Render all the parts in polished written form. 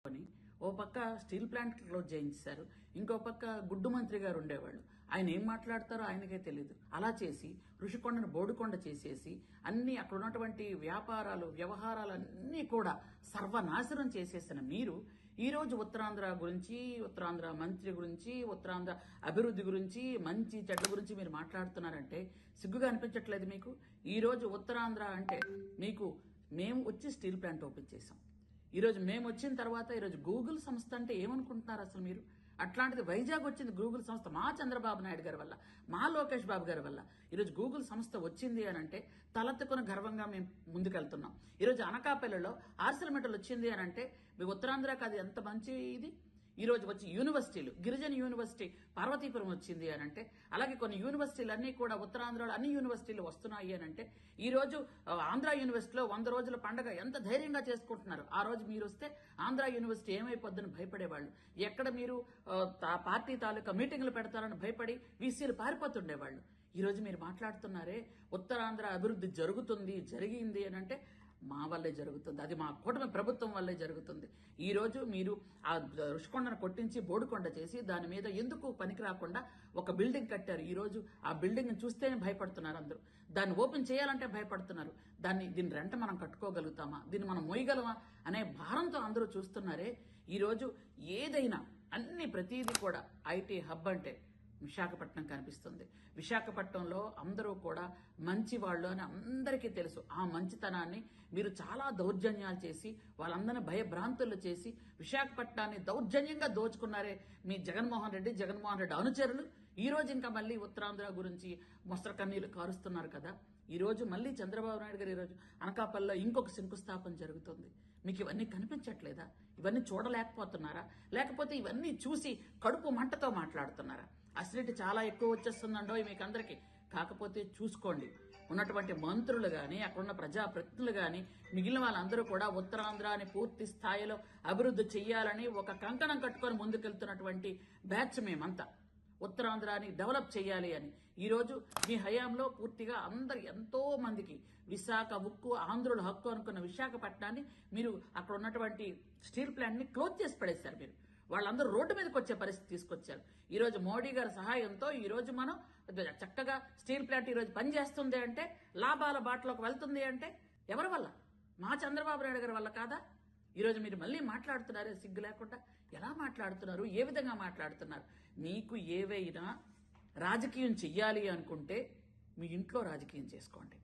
అని ఓ పక్క steel plant close చేయించారు, ఇంకో పక్క గుడ్డు మంత్రి గారు ఉండేవాళ్ళు. ఆయన ఏం మాట్లాడతారో ఆయనకే తెలియదు. అలా చేసి ఋషికొండను బోడుకొండ చేసేసి అన్ని అక్కడ ఉన్నటువంటి వ్యాపారాలు వ్యవహారాలు అన్నీ కూడా సర్వనాశనం చేసేసిన మీరు ఈ రోజు ఉత్తరాంధ్ర గురించి, ఉత్తరాంధ్ర మంత్రి గురించి, ఉత్తరాంధ్ర అభివృద్ధి గురించి, మంచి చెడ్ల గురించి మీరు మాట్లాడుతున్నారంటే సిగ్గుగా అనిపించట్లేదు మీకు? ఈ రోజు ఉత్తరాంధ్ర అంటే మీకు మేము వచ్చి స్టీల్ ప్లాంట్ ఓపెన్ చేసాం. ఈరోజు మేము వచ్చిన తర్వాత ఈరోజు గూగుల్ సంస్థ అంటే ఏమనుకుంటున్నారు అసలు మీరు? అట్లాంటిది వైజాగ్ వచ్చింది గూగుల్ సంస్థ మా చంద్రబాబు నాయుడు గారి వల్ల, మా లోకేష్ బాబు గారి వల్ల ఈరోజు గూగుల్ సంస్థ వచ్చింది అని అంటే తలెత్తుకుని గర్వంగా మేము ముందుకెళ్తున్నాం. ఈరోజు అనకాపల్లిలో ఆర్సిలమెటల్ వచ్చింది అని అంటే మీ ఉత్తరాంధ్రకి అది ఎంత మంచి ఇది. ఈ రోజు వచ్చి యూనివర్సిటీలు, గిరిజన యూనివర్సిటీ పార్వతీపురం వచ్చింది అని అంటే, అలాగే కొన్ని యూనివర్సిటీలు అన్ని కూడా ఉత్తరాంధ్రలో అన్ని యూనివర్సిటీలు వస్తున్నాయి అని అంటే, ఈ రోజు ఆంధ్ర యూనివర్సిటీలో 100 రోజుల పండగ ఎంత ధైర్యంగా చేసుకుంటున్నారు. ఆ రోజు మీరు వస్తే ఆంధ్ర యూనివర్సిటీ ఏమైపోద్దని భయపడేవాళ్ళు. ఎక్కడ మీరు పార్టీ తాలూకా మీటింగ్లు పెడతారని భయపడి వీసీలు పారిపోతుండేవాళ్ళు. ఈ రోజు మీరు మాట్లాడుతున్నారే ఉత్తరాంధ్ర అభివృద్ధి జరిగింది అని అంటే మా వల్లే జరుగుతుంది. అది మా కూటమి ప్రభుత్వం వల్లే జరుగుతుంది. ఈ రోజు మీరు ఆ ఋషికొండను కొట్టించి బోడుకొండ చేసి దాని మీద ఎందుకు పనికి రాకుండా ఒక బిల్డింగ్ కట్టారు. ఈ రోజు ఆ బిల్డింగ్ చూస్తేనే భయపడుతున్నారు అందరూ. దాన్ని ఓపెన్ చేయాలంటే భయపడుతున్నారు. దీని రెంట మనం కట్టుకోగలుగుతామా, దీన్ని మనం మోయగలమా అనే భారంతో అందరూ చూస్తున్నారే. ఈ రోజు ఏదైనా ప్రతిదీ కూడా ఐటీ హబ్ అంటే విశాఖపట్నం కనిపిస్తుంది. విశాఖపట్నంలో అందరూ కూడా మంచి వాళ్ళు అని అందరికీ తెలుసు. ఆ మంచితనాన్ని మీరు చాలా దౌర్జన్యాలు చేసి వాళ్ళందరినీ భయభ్రాంతులు చేసి విశాఖపట్నాన్ని దౌర్జన్యంగా దోచుకున్నారే మీ జగన్మోహన్ రెడ్డి అనుచరులు. ఈ రోజు ఇంకా మళ్ళీ ఉత్తరాంధ్ర గురించి మొసర కన్నీళ్లు కారుస్తున్నారు కదా. ఈ రోజు మళ్ళీ చంద్రబాబు నాయుడు గారు ఈరోజు అనకాపల్లిలో ఇంకొక శంకుస్థాపన జరుగుతుంది. మీకు ఇవన్నీ కనిపించట్లేదా? ఇవన్నీ చూడలేకపోతున్నారా? లేకపోతే ఇవన్నీ చూసి కడుపు మంటతో మాట్లాడుతున్నారా? అసిడిటీ చాలా ఎక్కువ వచ్చేస్తుందండో మీకు అందరికీ. కాకపోతే చూసుకోండి, ఉన్నటువంటి మంత్రులు కానీ అక్కడున్న ప్రజాప్రతినిధులు కానీ మిగిలిన వాళ్ళందరూ కూడా ఉత్తరాంధ్రాని పూర్తి స్థాయిలో అభివృద్ధి చెయ్యాలని ఒక కంకణం కట్టుకొని ముందుకెళ్తున్నటువంటి బ్యాచ్ మేమంతా. ఉత్తరాంధ్రాని డెవలప్ చేయాలి అని ఈరోజు మీ హయాంలో పూర్తిగా ఎంతో మందికి విశాఖ ఉక్కు, ఆంధ్రుల హక్కు అనుకున్న విశాఖపట్నాన్ని మీరు అక్కడ ఉన్నటువంటి స్టీల్ ప్లాంట్ ని క్లోజ్ చేసి పడేశారు. మీరు వాళ్ళందరూ రోడ్డు మీదకి వచ్చే పరిస్థితి తీసుకొచ్చారు. ఈ రోజు మోడీ గారి సహాయంతో ఈ రోజు మనం చక్కగా స్టీల్ ప్లాంట్ ఈ రోజు పనిచేస్తుంది అంటే, లాభాల బాటలోకి వెళ్తుంది అంటే ఎవరి వల్ల? మా చంద్రబాబు నాయుడు గారి వల్ల కాదా? ఈరోజు మీరు మళ్ళీ మాట్లాడుతున్నారే సిగ్గు లేకుండా. ఎలా మాట్లాడుతున్నారు? ఏ విధంగా మాట్లాడుతున్నారు? మీకు ఏవైనా రాజకీయం చెయ్యాలి అనుకుంటే మీ ఇంట్లో రాజకీయం చేసుకోండి,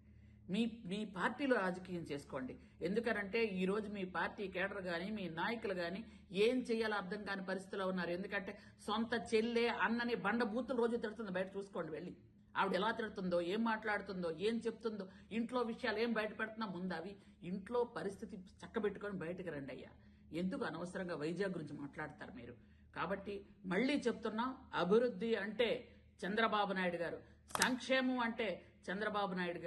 మీ పార్టీలో రాజకీయం చేసుకోండి. ఎందుకనంటే ఈ రోజు మీ పార్టీ కేడర్ గాని మీ నాయకులు గాని ఏం చేయాలో అర్థం కాని పరిస్థితిలో ఉన్నారు. ఎందుకంటే సొంత చెల్లె అన్నని బండబూతులు రోజు తిడుతుంది. బయట చూసుకోండి వెళ్ళి. ఆవిడ ఎలా తిడుతుందో, ఏం మాట్లాడుతుందో, ఏం చెప్తుందో, ఇంట్లో విషయాలు ఏం బయట పెడుతున్నా ముందు అవి ఇంట్లో పరిస్థితి చక్కబెట్టుకొని బయటకు రండి అయ్యా. ఎందుకు అనవసరంగా వైజాగ్ గురించి మాట్లాడతారు మీరు? కాబట్టి మళ్లీ చెప్తున్నాం, అభివృద్ధి అంటే చంద్రబాబు నాయుడు గారు, సంక్షేమం అంటే చంద్రబాబు నాయుడు గారు.